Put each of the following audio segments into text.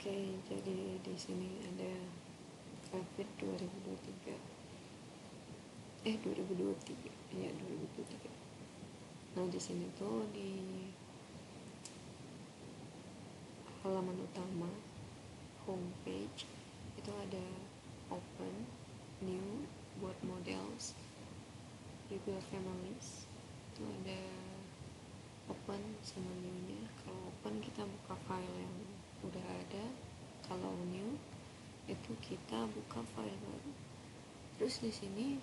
Oke, jadi di sini ada COVID 2023. 2023. Iya, 2023. Nah, di sini tuh di halaman utama homepage itu ada open, new buat models, rebuild families. Itu ada open sama new-nya. Kalau open kita buka file yang udah ada, kalau new itu kita buka file baru. Terus di sini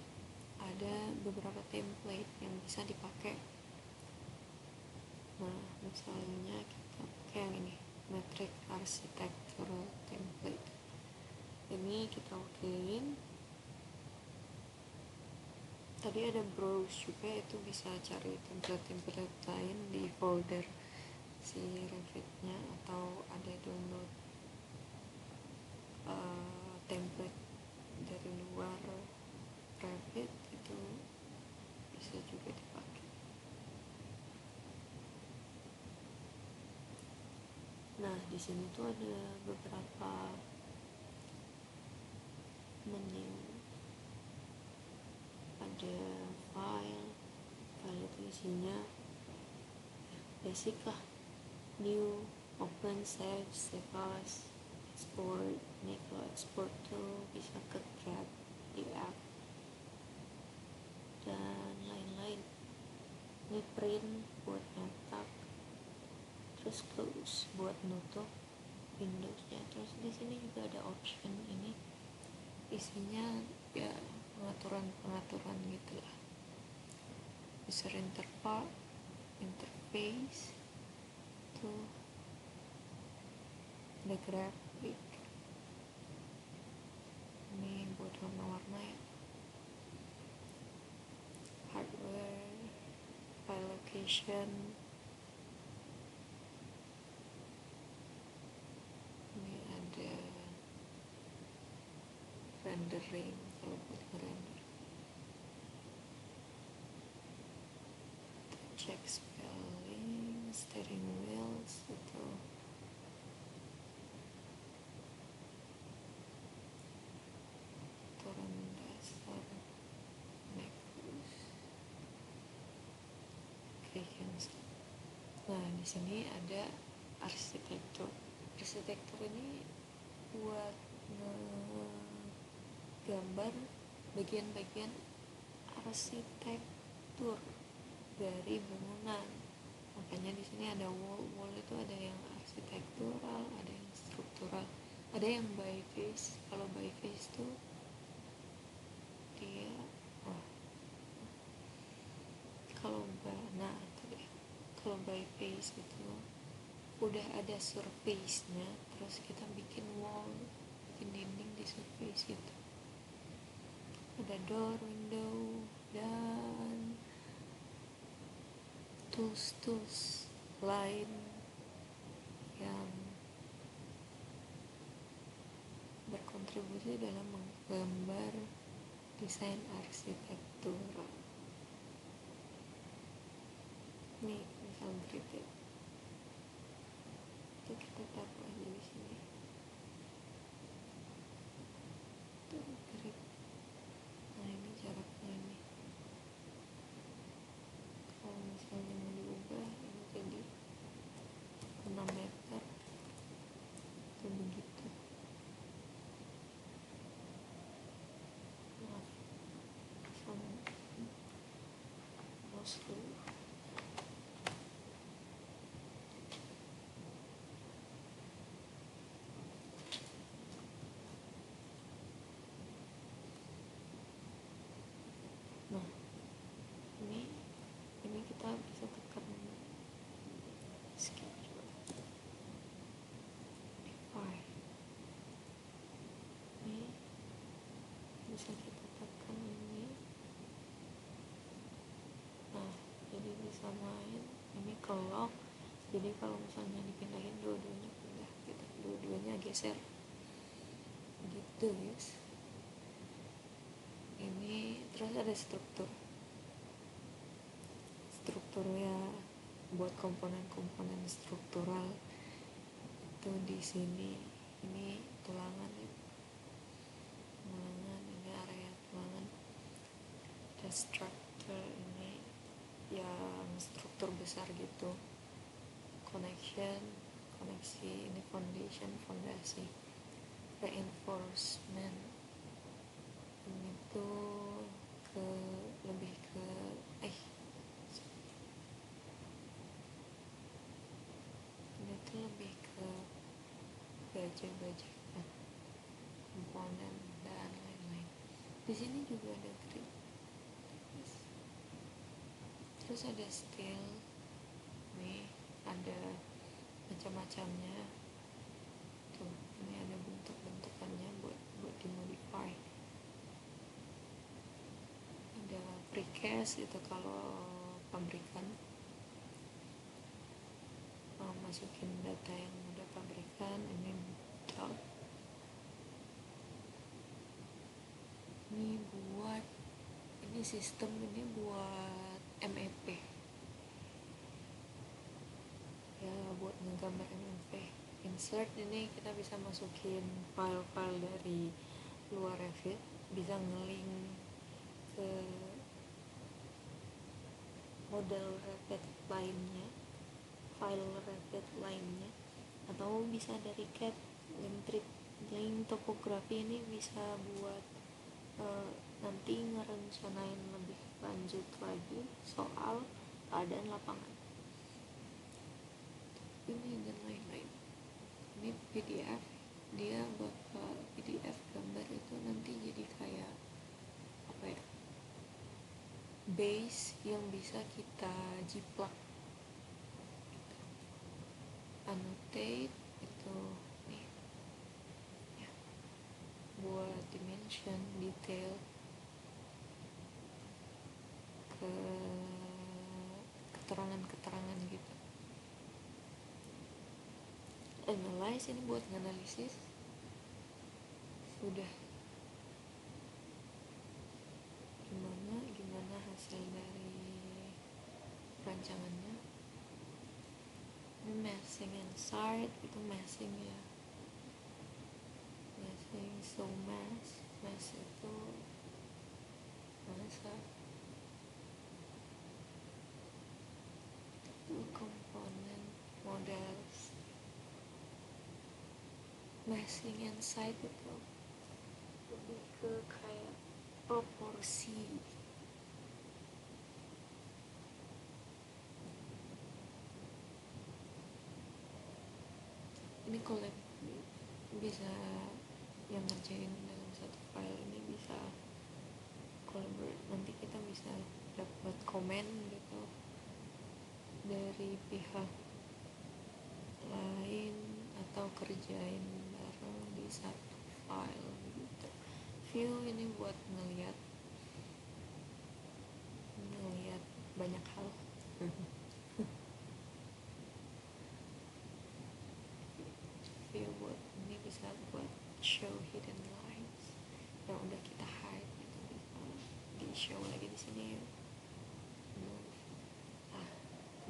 ada beberapa template yang bisa dipakai. Nah, misalnya kita pakai yang ini, metric architectural template. Ini kita okein. Tadi ada browse juga, itu bisa cari template-template lain di folder si Revit-nya, atau ada download template dari luar Revit, itu bisa juga dipakai. Nah, di sini tuh ada beberapa menu. Ada file itu isinya basic lah, new, open, save, save as, export. Nih kalau export tuh bisa ke grab di app dan lain-lain. Ini print buat nyetak, terus close buat nutup Windowsnya. Terus di sini juga ada option, ini isinya ya pengaturan gitu lah. User interface tuh ada grafik, ini buat warna-warna ya. Hardware, file location, ini ada rendering kalau buat ngerender. Check spelling, steering wheels itu aturan dasar Macros. Oke, cancel. Nah, di sini ada arsitektur. Arsitektur ini buat gambar bagian-bagian arsitektur dari bangunan. Makanya di sini ada wall itu ada yang arsitektural, ada yang struktural, ada yang by face. Kalau by face tuh dia kalau by face itu udah ada surface-nya, terus kita bikin wall, bikin dinding di surface itu. Ada door, window, dan tools lain yang berkontribusi dalam menggambar desain arsitektur. Nih, misal grid ya, itu kita taruh aja di sini. Tuh grid. Nah, ini jaraknya nih. Kalau misalnya mau diubah, ini jadi 6 meter itu begitu. Maaf, sama mouse dulu. Nah, ini kita bisa tekan schedule define. Ini bisa kita tekan ini. Nah, jadi disamain, ini ke lock. Jadi kalau misalnya dipindahin, dua-duanya pindah gitu, dua-duanya geser gitu guys. Ini terus ada strukturnya buat komponen-komponen struktural itu di sini ini tulangan ya, tulangan ini area tulangan. Ada struktur ini yang struktur besar gitu, koneksi ini fondasi, reinforcement ini tuh lebih ke ini tuh lebih ke baja komponen dan lain-lain. Di sini juga ada grip, terus ada steel nih, ada macam-macamnya tuh, ini ada bentuk-bentukannya buat dimodify. Ada precast itu kalau pabrikan masukin data yang udah pabrikan. Ini dot, ini buat ini sistem ini buat MEP ya, buat ngegambar MEP. Insert ini kita bisa masukin file-file dari luar Revit, bisa ngelink ke model Revit lainnya, file Revit lainnya, atau bisa dari CAD. Link topografi ini bisa buat nanti ngerencanain lebih lanjut lagi soal keadaan lapangan ini dan lain-lain. Ini PDF, dia bakal PDF gambar itu nanti jadi kayak apa ya, base yang bisa kita jiplak. Annotate itu nih ya, buat dimension, detail, ke keterangan gitu. Analyze ini buat nganalisis, sudah gimana hasil dari rancangannya. Ini massing inside, itu massing ya, massing, so mass itu masa itu komponen models. Massing inside itu lebih ke kayak proporsi. Ini collab, bisa yang ngerjain dalam satu file ini bisa collaborate, nanti kita bisa dapat komen gitu dari pihak lain atau kerjain bareng di satu file gitu. View ini buat ngeliat banyak hal. View buat ini bisa buat show hidden lines yang udah kita hide gitu, bisa di show lagi di sini.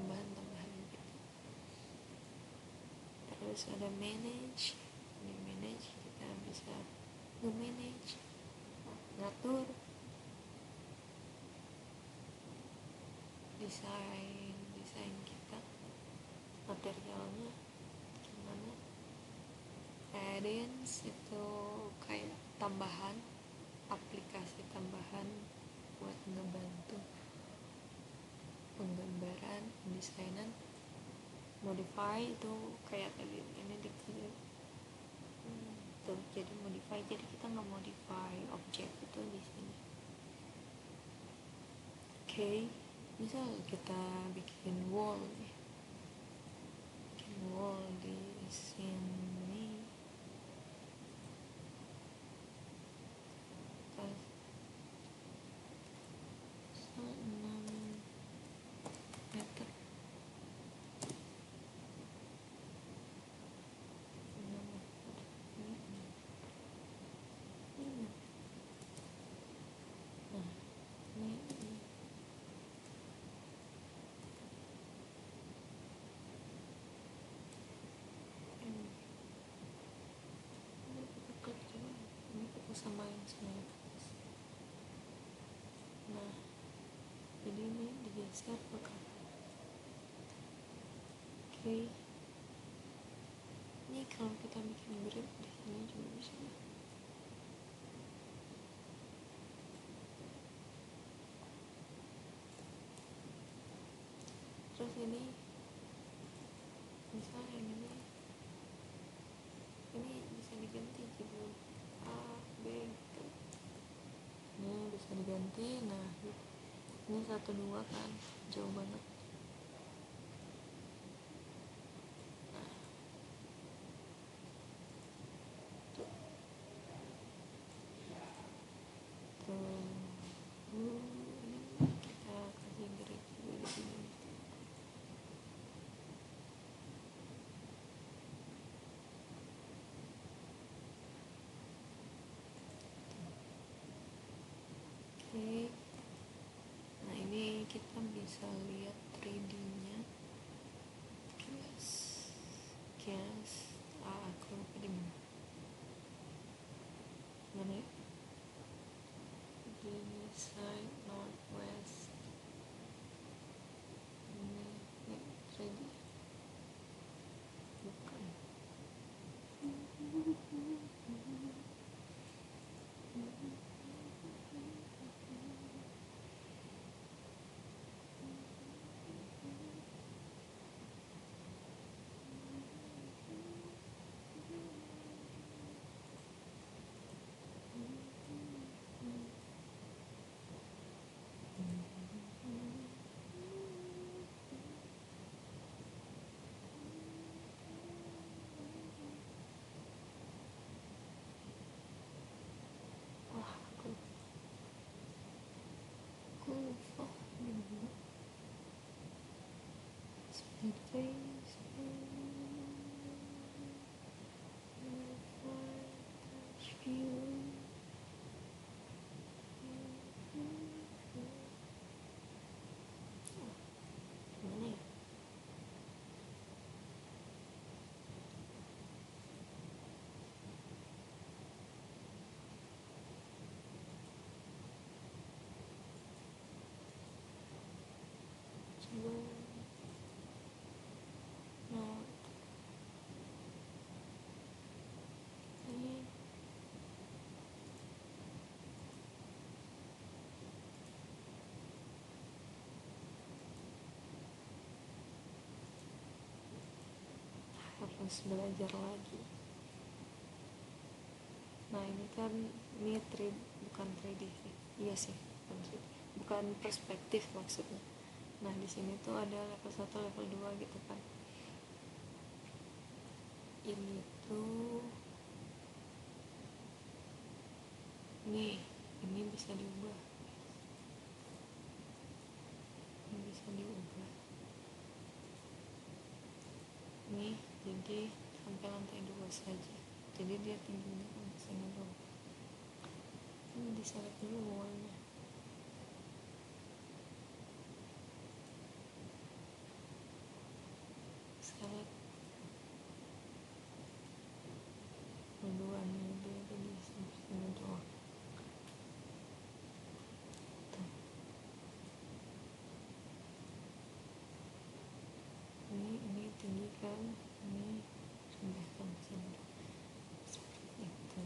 Tambahan gitu. Terus ada manage, ini manage, kita bisa nge-manage, ngatur desain kita, materialnya gimana. Add-ins itu kayak tambahan, aplikasi tambahan buat ngebantu penggambaran, desainan. Modify itu kayak tadi ini diklik tuh, jadi modify, jadi kita nggak modify objek itu di sini. Oke, misal kita bikin wall nih, di sini pas 6 meter, 6 meter ini. Nah ini sama yang sebenarnya. Nah, jadi ini digeser ke kanan. Oke, ini kalau kita bikin grid di sini juga bisa. Terus ini misalnya ini bisa diganti jadi A, B gitu. Ini bisa diganti. Nah, ini 1, 2 kan jauh banget. Ini kita kasih grid juga di sini. Oke, nah ini kita bisa lihat 3D-nya. Kias aku lupa di mana ya? Di side northwest. Ini 3D bukan. Wah, aku lupa di mana. Speed face, touch view. Gimana ya? Coba. Nah, ini harus belajar lagi. Nah, ini kan ini bukan 3D sih. Iya sih, bukan perspektif maksudnya. Nah, di sini tuh ada level 1, level 2 gitu kan. Ini tuh nih, ini bisa diubah. Ini bisa diubah. Nih, jadi sampai lantai 2 saja. Jadi dia tingginya sampai sini doang. Ini diselect dulu wallnya. Select keduanya dia jadi sampai sini doang. Tuh. Ini tinggi kan, ini sampai sini seperti itu.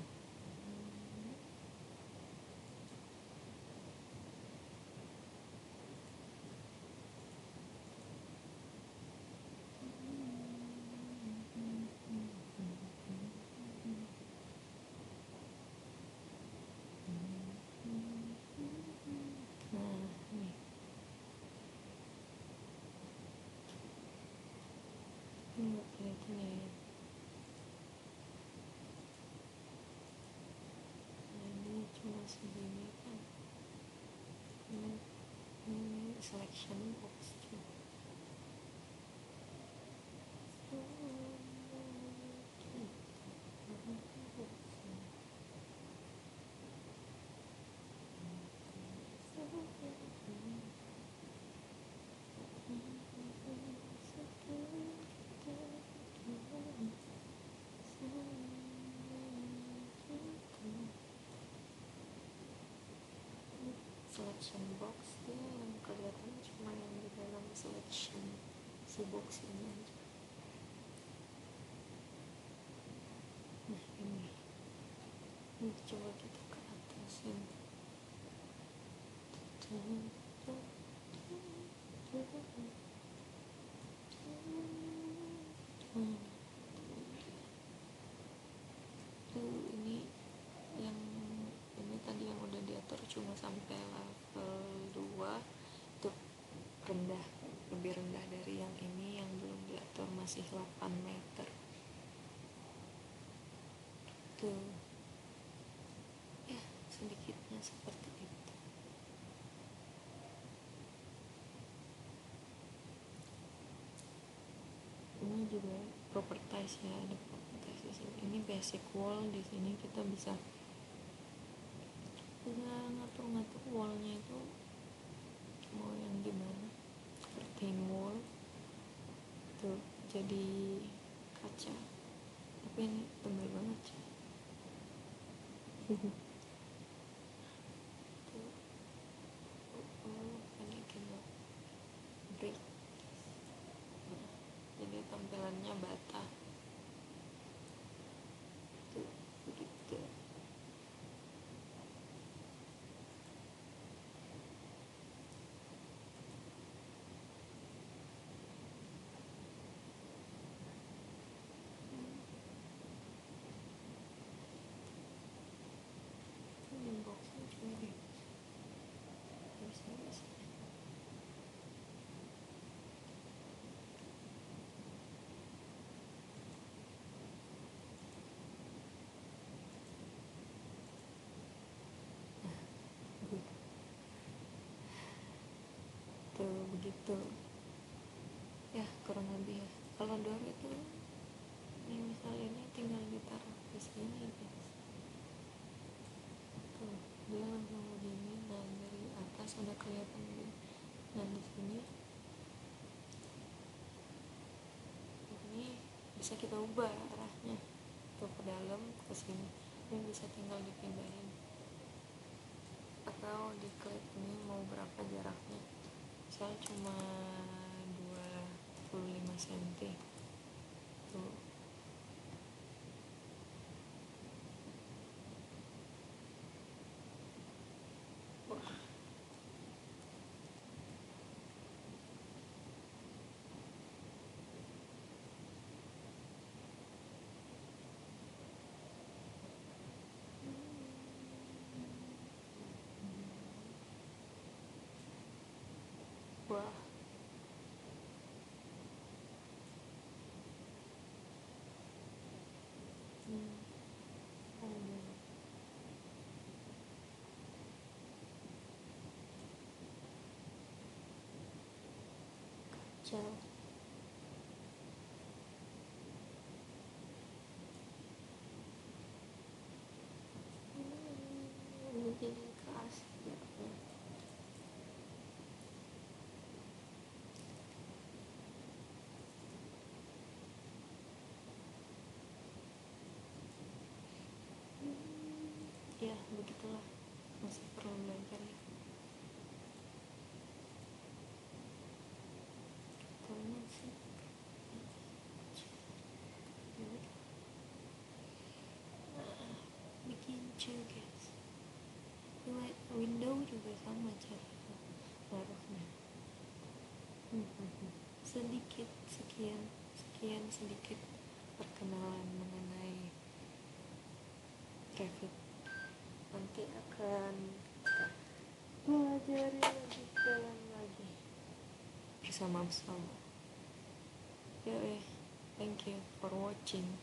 Nah, nih ini nggak kelihatan ya. Nah, ini cuma segini kan. Ini selection box juga. selection box dia yang kelihatan cuma yang di dalam selection si box ini aja. Nah ini coba kita ke atasin. Ini yang ini tadi yang udah diatur cuma sampai level 2 itu rendah, lebih rendah dari yang ini yang belum diatur, masih 8 meter tuh ya, sedikitnya seperti itu. Ini juga properties ya, ada properties di sini. Ini basic wall, di sini kita bisa ngatur wallnya itu mau yang gimana. Curtain wall tuh jadi kaca, tapi ini tebal banget sih. Tuh, ini kita brick, jadi tampilannya bata tuh begitu. Ini boxnya juga deh bisa tuh begitu ya, kurang lebih ya. Kalau door itu nih misalnya ini tinggal ditaruh di sini guys, tuh dia langsung begini. Nah dari atas udah kelihatan begini. Nah di sini ini bisa kita ubah arahnya tuh ke dalam ke sini. Ini bisa tinggal dipindahin atau diklik ini mau berapa jaraknya, misalnya cuma 25 cm tuh. Wah, wah. Kacau. Ini jadi keras ya. Ya begitulah, masih perlu belajar ya. Soalnya sih bikin chill guys. Window juga sama cara naruhnya. Sedikit sedikit perkenalan mengenai Revit. Nanti akan pelajari lagi jalan lagi bersama-sama. Thank you for watching.